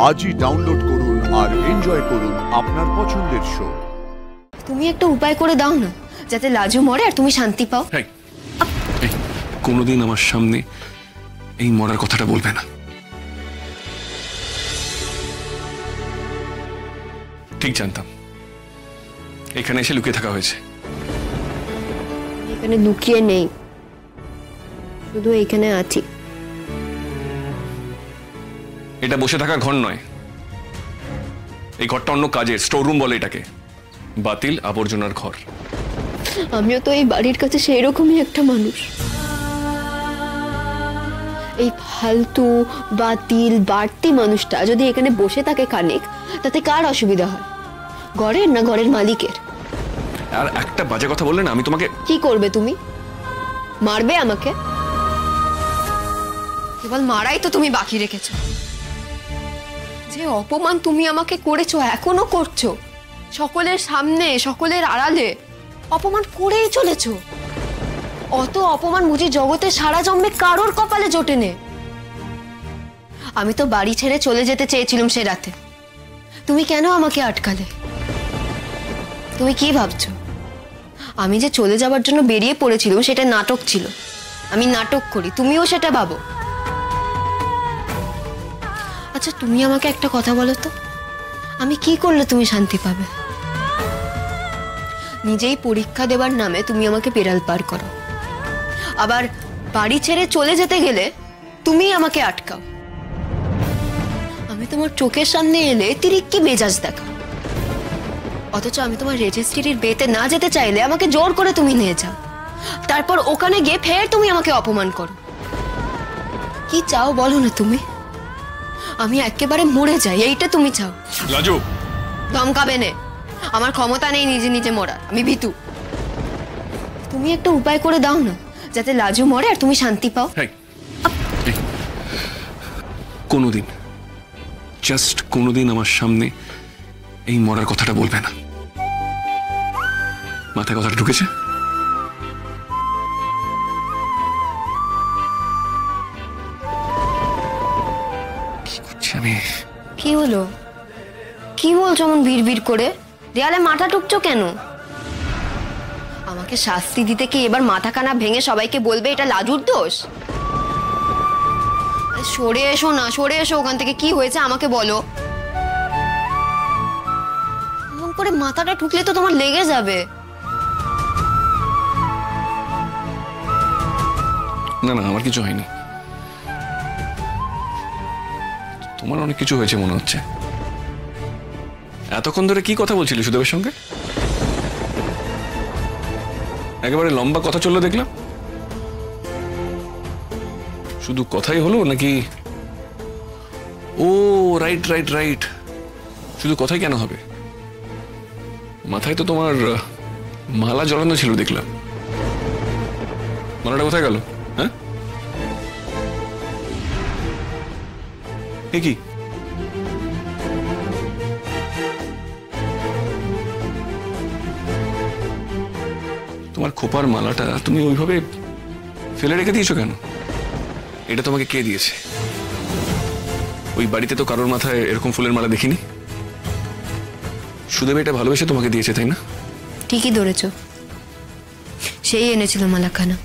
আজই ডাউনলোড করুন আর এনজয় করুন আপনার পছন্দের শো। তুমি একটা উপায় করে দাও না, যাতে লাজু মরে আর তুমি শান্তি পাও। কোনোদিন আমার সামনে এই মরার কথাটা বলবে না। ঠিক জানতাম এখানে এসে লুকিয়ে থাকা হয়েছে। এখানে লুকিয়ে নেই, শুধু এখানে আছি। এটা বসে থাকার ঘর নয়, এই ঘরটা অন্য কাজের, স্টোর রুম বলে এটাকে, বাতিল আবর্জনার ঘর। আমিও তো এই বাড়ির কাছে সেই রকমই একটা মানুষ। এই ফালতু বাতিল বাড়তি মানুষটা যদি এখানে বসে থাকে খানিক, তাতে কার অসুবিধা হয়? ঘরের না ঘরের মালিকের? আর একটা বাজে কথা বললে না আমি তোমাকে। কি করবে তুমি? মারবে আমাকে? কেবল মারাই তো তুমি বাকি রেখেছো। যে অপমান তুমি আমাকে করেছো, এখনো করছো, সকলের সামনে সকলের আড়ালে অপমান করেই চলেছো। অত অপমান বুঝি জগতে সারা জন্মে কারোর কপালে জোটে নে। আমি তো বাড়ি ছেড়ে চলে যেতে চেয়েছিলাম সে রাতে, তুমি কেন আমাকে আটকালে? তুমি কি ভাবছো আমি যে চলে যাবার জন্য বেরিয়ে পড়েছিলাম সেটা নাটক ছিল? আমি নাটক করি, তুমিও সেটা ভাবো? আচ্ছা তুমি আমাকে একটা কথা বলো তো, আমি কি করলে তুমি শান্তি পাবে? নিজেই পরীক্ষা দেবার নামে তুমি আমাকে পেরাল পার করো, আবার বাড়ি ছেড়ে চলে যেতে গেলে তুমি আমাকে আটকাও। আমি তোমার চোখের সামনে এলে তিরিক্কি মেজাজ দেখাও, অথচ আমি তোমার রেজিস্ট্রির বিয়েতে না যেতে চাইলে আমাকে জোর করে তুমি নিয়ে যাও। তারপর ওখানে গিয়ে ফের তুমি আমাকে অপমান করো। কি চাও বলো না তুমি? আমি একেবারে মরে যাই, এইটা তুমি চাও? লাজু ধমকাবে নে, আমার ক্ষমতা নেই নিজে নিজে মরার, আমি ভীতু। তুমি একটা উপায় করে দাও না, যাতে লাজু মরে আর তুমি শান্তি পাও। কোনোদিন, জাস্ট কোনোদিন আমার সামনে এই মরার কথাটা বলবে না। মাথায় কথাটা ঢুকেছে? কি করছি আমি? কি হলো? কি বলছো এমন ভিড় করে? দেয়ালে মাথা টুকছো কেন? আমাকে শাস্তি দিতে কি এবার মাথা কানা ভেঙে সবাইকে বলবে এটা লাজুর দোষ? সরে এসো না, সরে এসো ওখান থেকে। কি হয়েছে আমাকে বলো। এমন করে মাথাটা ঠুকলে তো তোমার লেগে যাবে। না না, আমার কিছু হয়নি। তোমার অনেক কিছু হয়েছে মনে হচ্ছে। এতক্ষণ ধরে কি কথা বলছিলি সুদেবের সঙ্গে? একেবারে লম্বা কথা চললো দেখলাম। শুধু কথাই হলো নাকি? ও রাইট রাইট রাইট, শুধু কথাই কেন হবে? মাথায় তো তোমার মালা জড়ানো ছিল দেখলাম। মালাটা কোথায় গেল? হ্যাঁ কি? তোমার খোপার মালাটা তুমি ওইভাবে ফেলে রেখে দিয়েছো কেন? এটা তোমাকে কে দিয়েছে? ওই বাড়িতে তো কারোর মাথায় এরকম ফুলের মালা দেখিনি। সুদেব এটা ভালোবেসে তোমাকে দিয়েছে, তাই না? ঠিকই ধরেছো, সেই এনেছিল মালাখানা।